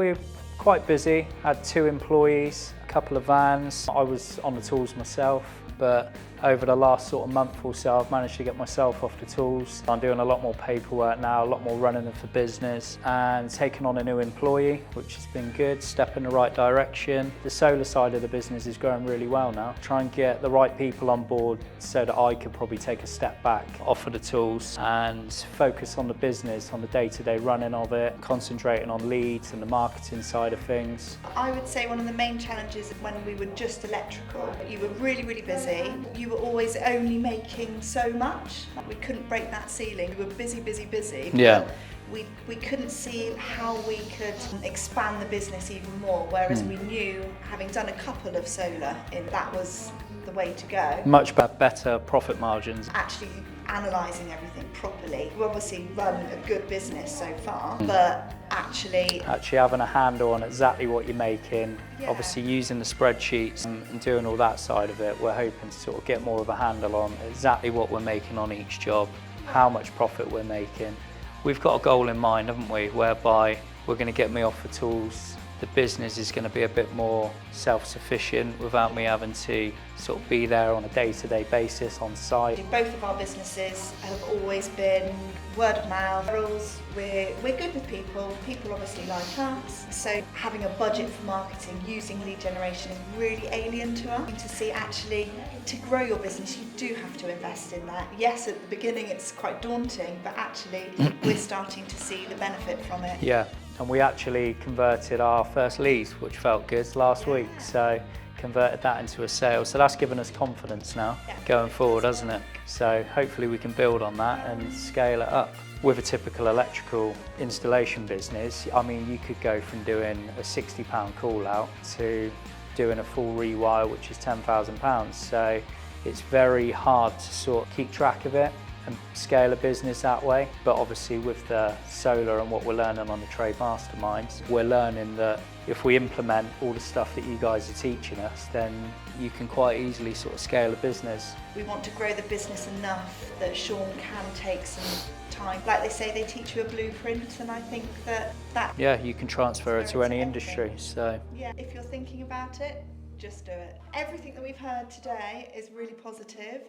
we're quite busy. Had 2 employees, a couple of vans. I was on the tools myself, but over the last sort of month or so, I've managed to get myself off the tools. I'm doing a lot more paperwork now, a lot more running of the business, and taking on a new employee, which has been good, step in the right direction. The solar side of the business is going really well now. Try and get the right people on board so that I could probably take a step back off of the tools and focus on the business, on the day-to-day running of it, concentrating on leads and the marketing side of things. I would say one of the main challenges when we were just electrical, you were really, really busy. You were always only making so much. We couldn't break that ceiling. We were busy, busy, busy. Yeah. We couldn't see how we could expand the business even more, whereas we knew, having done a couple of solar, that was the way to go. Much better profit margins. Actually analysing everything properly. We obviously run a good business so far, but actually having a handle on exactly what you're making, Yeah. obviously using the spreadsheets and doing all that side of it, we're hoping to sort of get more of a handle on exactly what we're making on each job, how much profit we're making. We've got a goal in mind, haven't we, whereby we're going to get me off the tools. The business is going to be a bit more self-sufficient without me having to sort of be there on a day-to-day basis on site. both of our businesses have always been word of mouth. We're good with people. People obviously like us. So having a budget for marketing using lead generation is really alien to us. To see actually, to grow your business, you do have to invest in that. Yes, at the beginning it's quite daunting, but actually we're starting to see the benefit from it. Yeah, and we actually converted our first lead, which felt good last week. So converted that into a sale. So that's given us confidence now going forward, hasn't it? So hopefully we can build on that and scale it up. With a typical electrical installation business, I mean, you could go from doing a £60 call out to doing a full rewire, which is £10,000. So it's very hard to sort of keep track of it and scale a business that way. But obviously with the solar and what we're learning on the Trade Mastermind, we're learning that if we implement all the stuff that you guys are teaching us, then you can quite easily sort of scale a business. We want to grow the business enough that Shaun can take some time. Like they say, they teach you a blueprint, and I think that Yeah, you can transfer it to any industry. So yeah, if you're thinking about it, just do it. Everything that we've heard today is really positive.